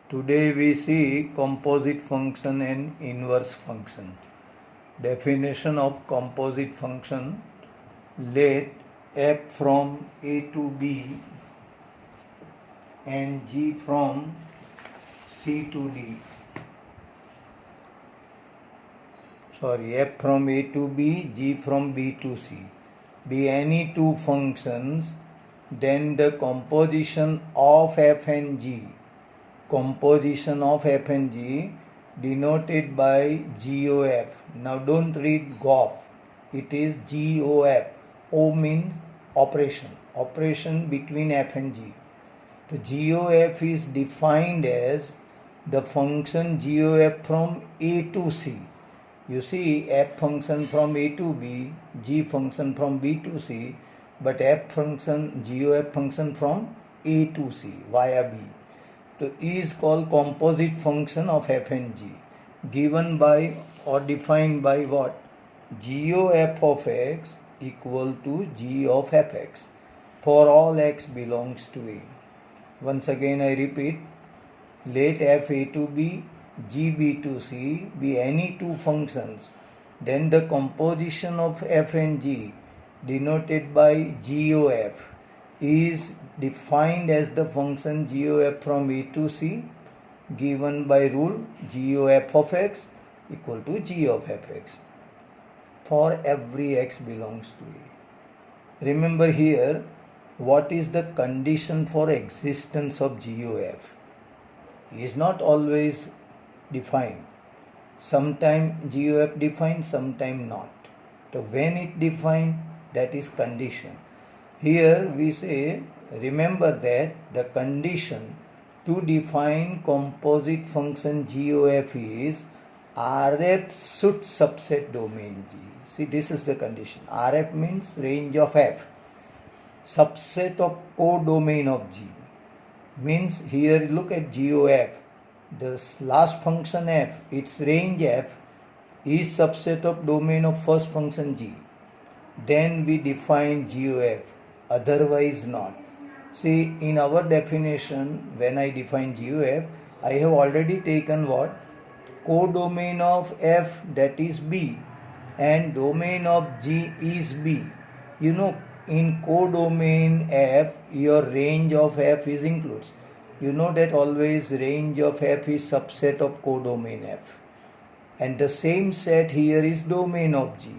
Today we see composite function and inverse function. Definition of composite function: let f from a to b and g from c to d. F from a to b, g from b to c be any two functions, then the composition of f and g denoted by GOF. Now don't read GOF, it is GOF. O means operation between f and g. So GOF is defined as the function GOF from a to c. You see, f function from a to b, g function from b to c, but f function, GOF function from a to c via b. So E is called composite function of f and g, given by or defined by what? GOF of x equal to g of fx for all x belongs to a. Once again I repeat, let f a to b, g b to c be any two functions, then the composition of f and g denoted by GOF is defined as the function GOF from a to c, given by rule GOF of x equal to g of fx for every x belongs to a. Remember here, what is the condition for existence of GOF? Is not always defined. Sometime GOF defined, sometime not. So when it defined, that is condition. Here we say, remember that the condition to define composite function GOF is RF should subset domain G. See, this is the condition. RF means range of F, subset of codomain of G. Means here look at GOF. This last function F, its range F is subset of domain of first function G. Then we define GOF, otherwise not. See, in our definition, when I define GOF, I have already taken what? Codomain of F, that is B, and domain of G is B. You know, in codomain F, your range of F is includes. You know that always range of F is subset of codomain F. And the same set here is domain of G.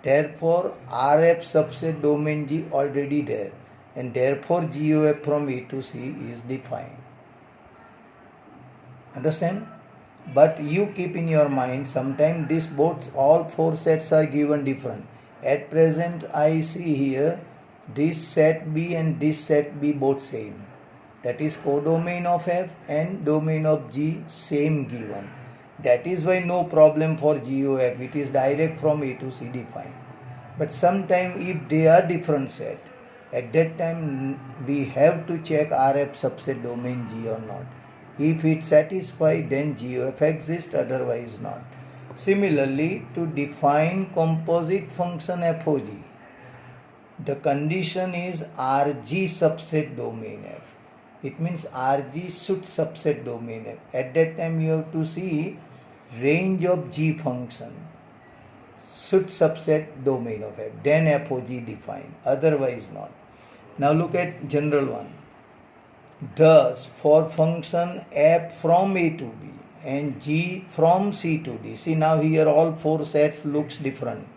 Therefore, RF subset domain G already there. And therefore, GOF from A to C is defined. Understand? But you keep in your mind, sometimes these both, all four sets are given different. At present, I see here, this set B and this set B both same. That is codomain of F and domain of G same given. That is why no problem for GOF. It is direct from A to C defined. But sometime if they are different set, at that time we have to check RF subset domain G or not. If it satisfies, then GOF exists, otherwise not. Similarly, to define composite function FOG, the condition is RG subset domain F. It means RG should subset domain F. At that time you have to see range of G function should subset domain of F. Then FOG defined, otherwise not. Now look at general one. Thus, for function f from a to b and g from c to d, see now here all four sets looks different.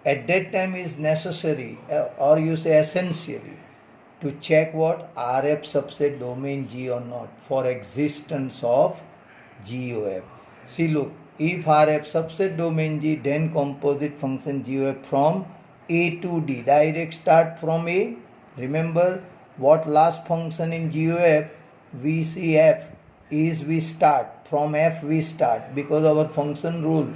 At that time is necessary or you say essentially to check what? RF subset domain G or not for existence of GOF. See look, if RF subset domain G, then composite function GOF from A to D. Direct start from A. Remember what last function in GOF? We see F is we start. From F we start because our function rule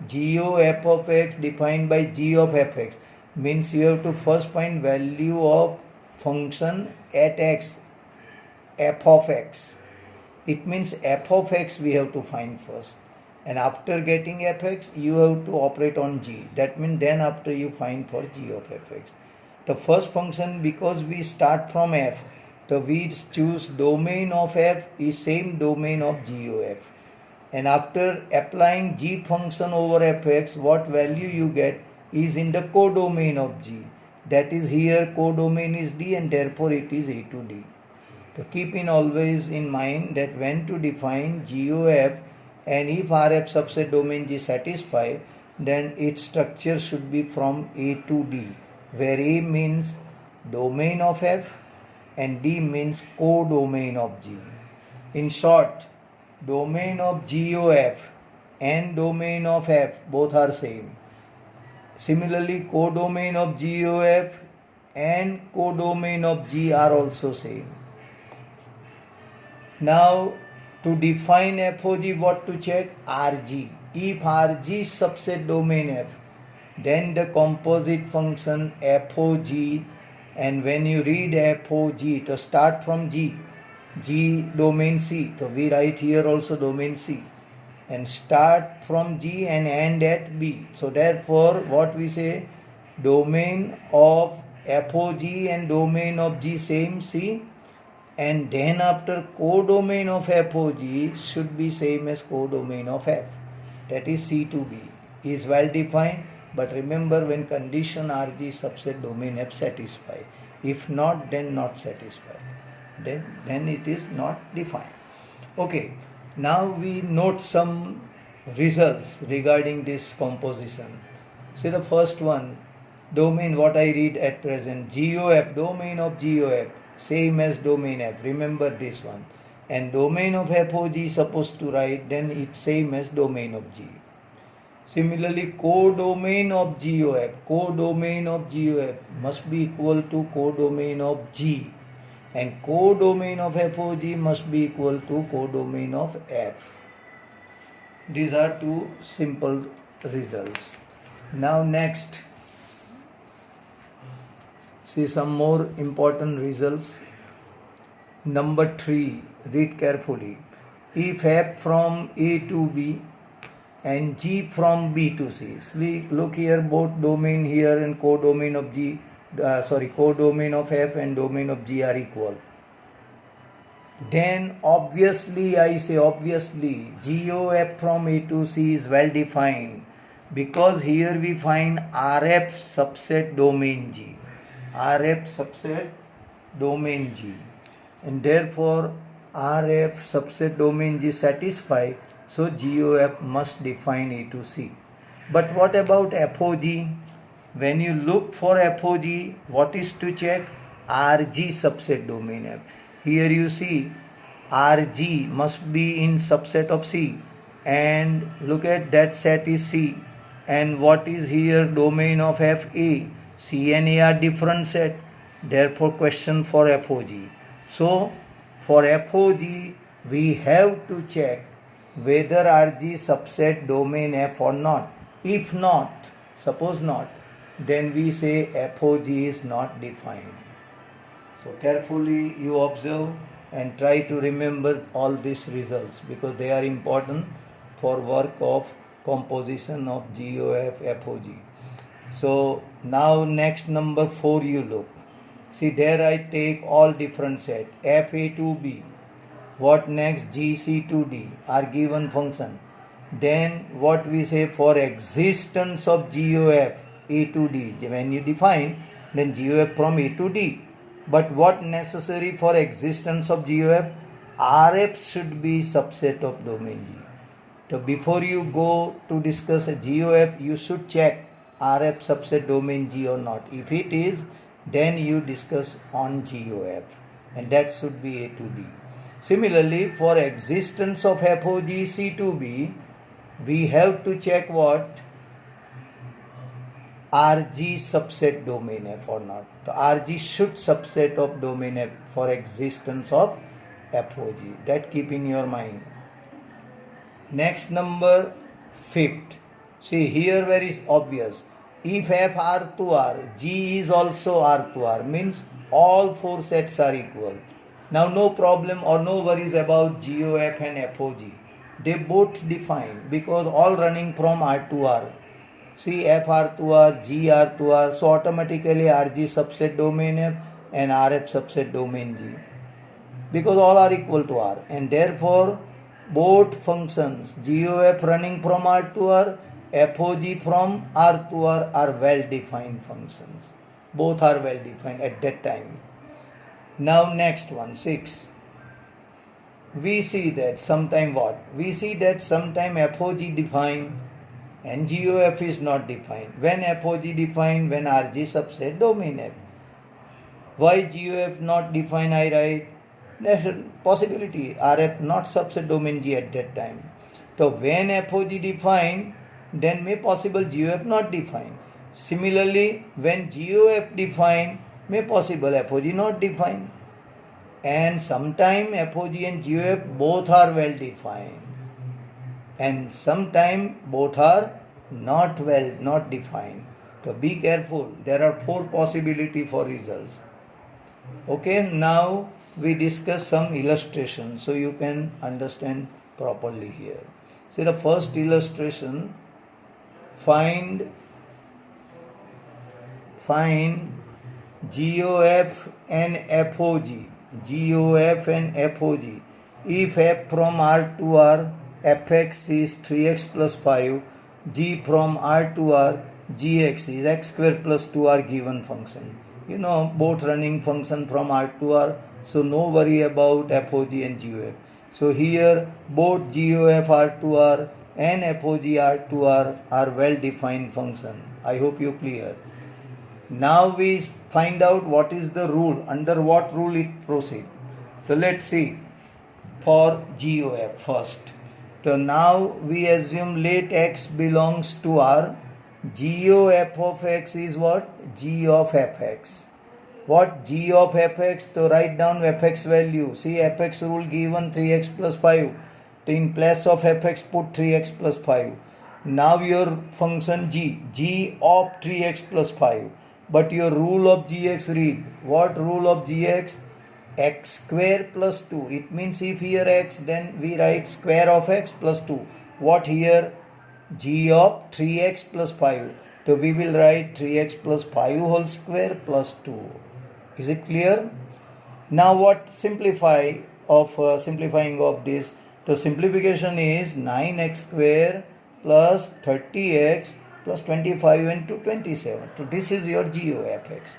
GOF of x defined by G of fx means you have to first find value of function at x, f of x. It means f of x we have to find first. And after getting fx, you have to operate on g. That means then after you find for g of fx. The first function, because we start from f, So we choose domain of f is same domain of GOF. And after applying g function over fx, what value you get is in the codomain of g. That is here codomain is d and therefore it is a to d. So keep in always in mind that when to define GOF and if RF subset domain G satisfy, then its structure should be from A to D, where A means domain of F and D means codomain of G. In short, domain of GOF and domain of F both are same. Similarly, codomain of GOF and codomain of G are also same. Now, to define FOG, what to check? RG. If RG is subset domain F, then the composite function FOG, and when you read FOG, to start from G domain C, so we write here also domain C, and start from G and end at B. So therefore, what we say, domain of FOG and domain of G same C, and then after codomain of FOG should be same as codomain of F. That is C to B. Is well defined, but remember when condition RG subset domain F satisfy. If not, then not satisfy. Then it is not defined. Okay, now we note some results regarding this composition. See the first one, domain what I read at present, GOF, domain of GOF, same as domain F. Remember this one. And domain of FOG supposed to write, then it's same as domain of G. Similarly, codomain of GOF must be equal to codomain of G, and codomain of FOG must be equal to codomain of F. These are two simple results. Now next, see some more important results. Number 3, read carefully. If F from A to B and G from B to C. See, look here, both domain here and codomain of codomain of F and domain of G are equal. Then obviously, I say obviously, GOF from A to C is well defined, because here we find RF subset domain G. RF subset domain G, and therefore RF subset domain G satisfy, so GOF must define A to C. But what about FOG? When you look for FOG, what is to check? RG subset domain F. Here you see RG must be in subset of C, and look at that set is C, and what is here domain of FA? C and A are different set, therefore question for FOG. So for FOG we have to check whether RG subset domain F or not. If not, suppose not, then we say FOG is not defined. So carefully you observe and try to remember all these results, because they are important for work of composition of GOF FOG. So now next number 4 you look. See there I take all different set, FA to B. What next? GC to D are given function. Then what we say, for existence of GOF A to D, when you define, then GOF from A to D. But what necessary for existence of GOF? RF should be subset of domain G. So before you go to discuss a GOF, you should check RF subset domain G or not. If it is, then you discuss on GOF, and that should be A to D. Similarly, for existence of FOG C to B, we have to check what? RG subset domain F or not. So RG should subset of domain F for existence of FOG. That keep in your mind. Next number 5th. See here very obvious. If F R to R, G is also R to R, means all 4 sets are equal. Now no problem or no worries about GOF and FOG. They both define, because all running from R to R. See FR to R, GR to R, so automatically RG subset domain F and RF subset domain G. because all are equal to R, and therefore both functions GOF running from R to R, FOG from R to R are well defined functions. Both are well defined at that time. Now next one, 6. We see that sometime what? We see that sometime FOG defined and GOF is not defined. When FOG defined, when RG subset domain F. Why GOF not defined, I write? There's a possibility RF not subset domain G at that time. So when FOG defined, then may possible GOF not defined. Similarly, when GOF defined, may possible FOG not defined. And sometime FOG and GOF both are well defined. And sometime both are not defined. So be careful. There are 4 possibilities for results. Okay, now we discuss some illustrations so you can understand properly here. See the first illustration, find GOF and FOG. GOF and FOG. If F from R to R, Fx is 3x plus 5, G from R to R, Gx is x square plus 2 are given function. You know, both running function from R to R, so no worry about FOG and GOF. So here both GOF R to R and FOG R to R are well defined function. I hope you clear. Now we find out what is the rule, under what rule it proceeds. So let's see for GOF first. So now we assume let x belongs to R. GOF of x is what? G of fx. What? G of fx? So write down fx value. See fx rule given 3x plus 5. So in place of fx put 3x plus 5. Now your function G of 3x plus 5. But your rule of Gx read. What rule of Gx? X square plus 2. It means if here x, then we write square of x plus 2. What here? G of 3x plus 5. So we will write 3x plus 5 whole square plus 2. Is it clear? Now what simplifying of this? The simplification is 9x square plus 30x plus 25 into 27. So this is your GOFX.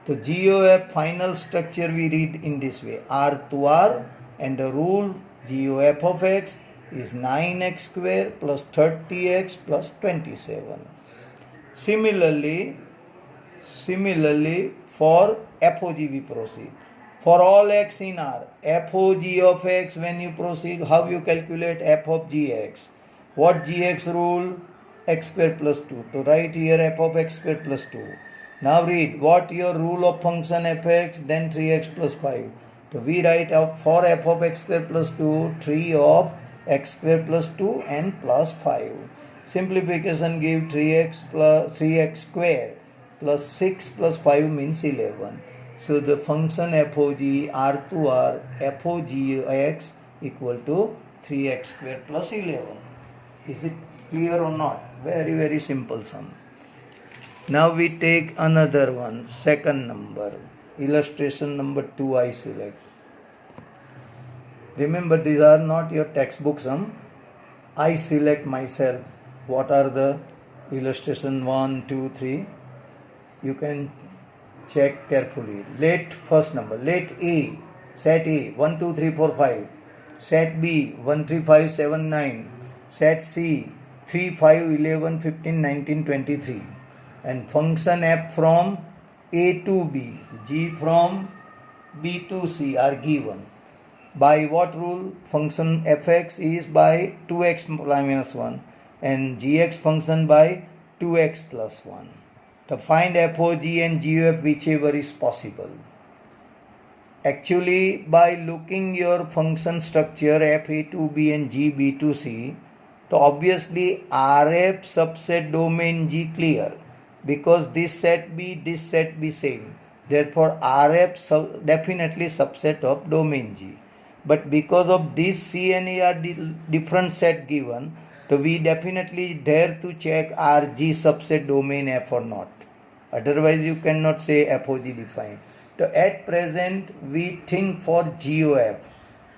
So GOF final structure we read in this way. R to R, and the rule GOF of x is 9x square plus 30x plus 27. Similarly for FOG we proceed. For all x in R, FOG of x, when you proceed, how you calculate f of gx? What gx rule? X square plus 2. To write here f of x square plus 2. Now read what your rule of function fx, then 3x plus 5. So we write for f of x square plus 2, 3 of x square plus 2 and plus 5. Simplification give 3x square plus 6 plus 5 means 11. So the function FOG R to R, FOGX equal to 3x square plus 11. Is it clear or not? Very, very simple sum. Now we take another one, second number. Illustration number 2 I select. Remember, these are not your textbook sum. I select myself. What are the illustration 1, 2, 3? You can check carefully. Let first number. Let A, set A 1, 2, 3, 4, 5. Set B 1, 3, 5, 7, 9. Set C 3, 5, 11, 15, 19, 23. And function f from A to B, G from B to C are given. By what rule? Function fx is by 2x minus 1 and gx function by 2x plus 1. To find FOG and GOF whichever is possible. Actually, by looking your function structure f a to b and g b to c, so obviously RF subset domain G clear, because this set B same. Therefore RF definitely subset of domain G. But because of this C and E are different set given, so we definitely dare to check RG subset domain F or not. Otherwise you cannot say FOG defined. So at present we think for GOF,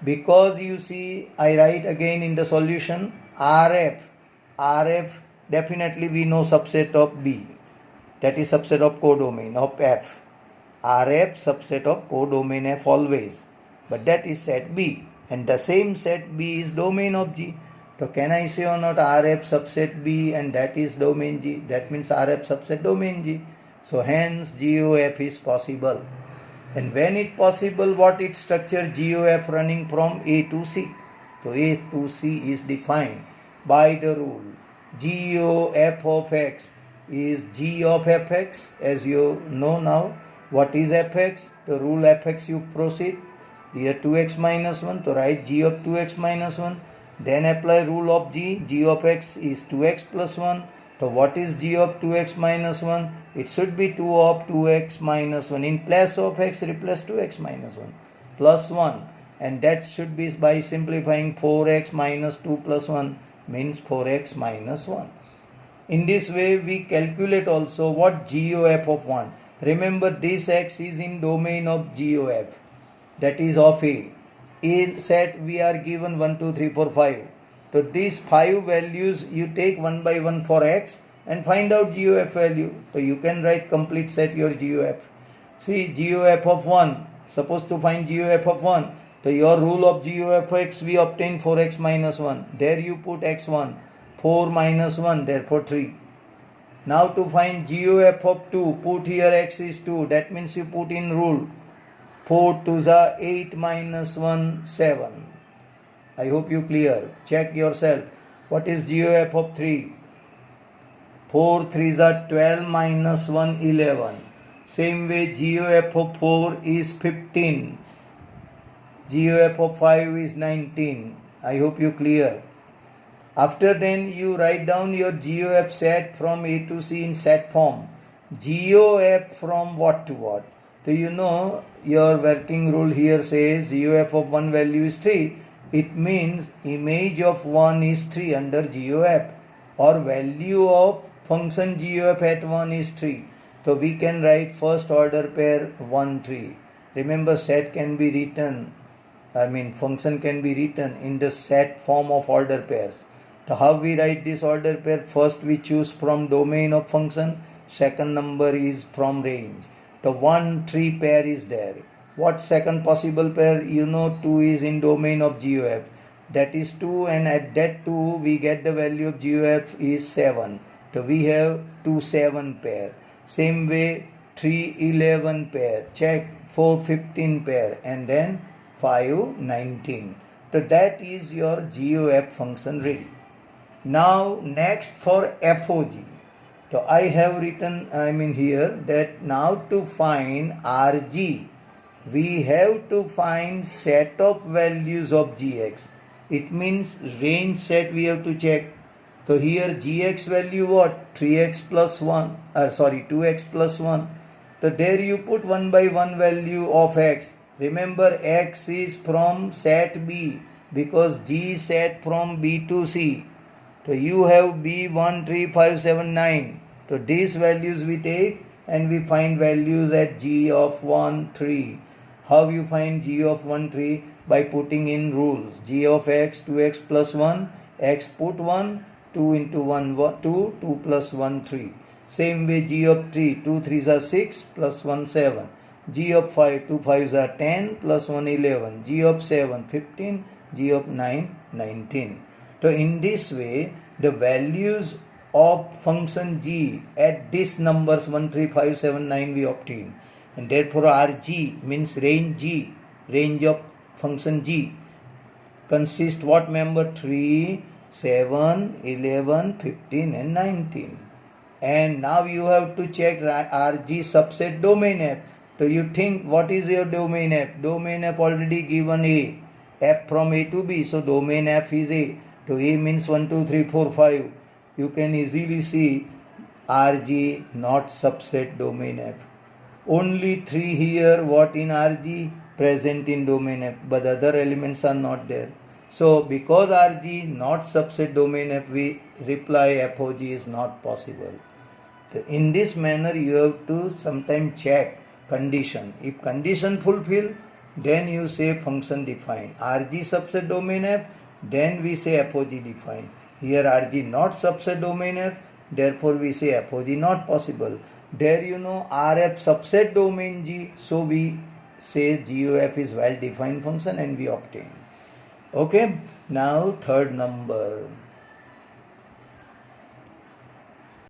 because you see I write again in the solution RF definitely we know subset of B, that is subset of codomain of F. RF subset of codomain F always, but that is set B, and the same set B is domain of G. So can I say or not RF subset B and that is domain G? That means RF subset domain G. So hence GOF is possible. And when it possible, what it structure? GOF running from A to C. So A to C is defined by the rule GOF of X is G of Fx. As you know now, what is Fx? The rule Fx you proceed. Here 2x minus 1, to write G of 2x minus 1. Then apply rule of G. G of x is 2x plus 1. So what is G of 2x minus 1? It should be 2 of 2x minus 1. In place of x, replace 2x minus 1 plus 1. And that should be by simplifying 4x minus 2 plus 1 means 4x minus 1. In this way, we calculate also what GOF of 1. Remember, this x is in domain of GOF, that is of A. In set we are given 1, 2, 3, 4, 5. So these 5 values you take one by one for x and find out GOF value. So you can write complete set your GOF. See, GOF of 1, supposed to find GOF of 1. So your rule of GOF x we obtain 4x minus 1. There you put x1, 4 minus 1, therefore 3. Now to find GOF of 2, put here x is 2. That means you put in rule 4 2s are 8 minus 1, 7. I hope you clear. Check yourself. What is GOF of 3? 4 3s are 12 minus 1, 11. Same way GOF of 4 is 15. GOF of 5 is 19. I hope you clear. After then you write down your GOF set from A to C in set form. GOF from what to what? So you know your working rule here says GOF of 1 value is 3. It means image of 1 is 3 under GOF, or value of function GOF at 1 is 3. So we can write first order pair 1, 3. Remember, set can be written, function can be written in the set form of order pairs. So how we write this order pair? First we choose from domain of function, second number is from range. The 1, 3 pair is there. What second possible pair? You know 2 is in domain of GOF. That is 2, and at that 2 we get the value of GOF is 7. So we have 2, 7 pair. Same way 3, 11 pair. Check 4, 15 pair, and then 5, 19. So that is your GOF function ready. Now next for FOG. So I have written here that now to find RG, we have to find set of values of Gx. It means range set we have to check. So here Gx value what? 3x plus 1, 2x plus 1. So there you put 1 by 1 value of x. Remember, x is from set B because G set from B to C. So you have B 1, 3, 5, 7, 9. So these values we take and we find values at G of 1, 3. How you find G of 1, 3? By putting in rules. G of x, 2x plus 1, x put 1, 2 into 1, 2, 2 plus 1, 3. Same way G of 3, 2 3s are 6 plus 1, 7. G of 5, 2 5s are 10 plus 1, 11. G of 7, 15. G of 9, 19. So in this way, the values of function G at these numbers 1, 3, 5, 7, 9 we obtain. And therefore RG means range G, range of function G consists what member? 3, 7, 11, 15 and 19. And now you have to check RG subset domain F. So you think what is your domain F? Domain F already given A. F from A to B. So domain F is A. So A means 1, 2, 3, 4, 5. You can easily see RG not subset domain F. Only 3 here, what in RG? Present in domain F, but other elements are not there. So because RG not subset domain F, we reply FOG is not possible. So in this manner you have to sometimes check condition. If condition fulfill, then you say function defined. RG subset domain F, then we say FOG defined. Here RG not subset domain F, therefore we say FOG not possible. There you know RF subset domain G, so we say GOF is well defined function and we obtain. Okay, now third number.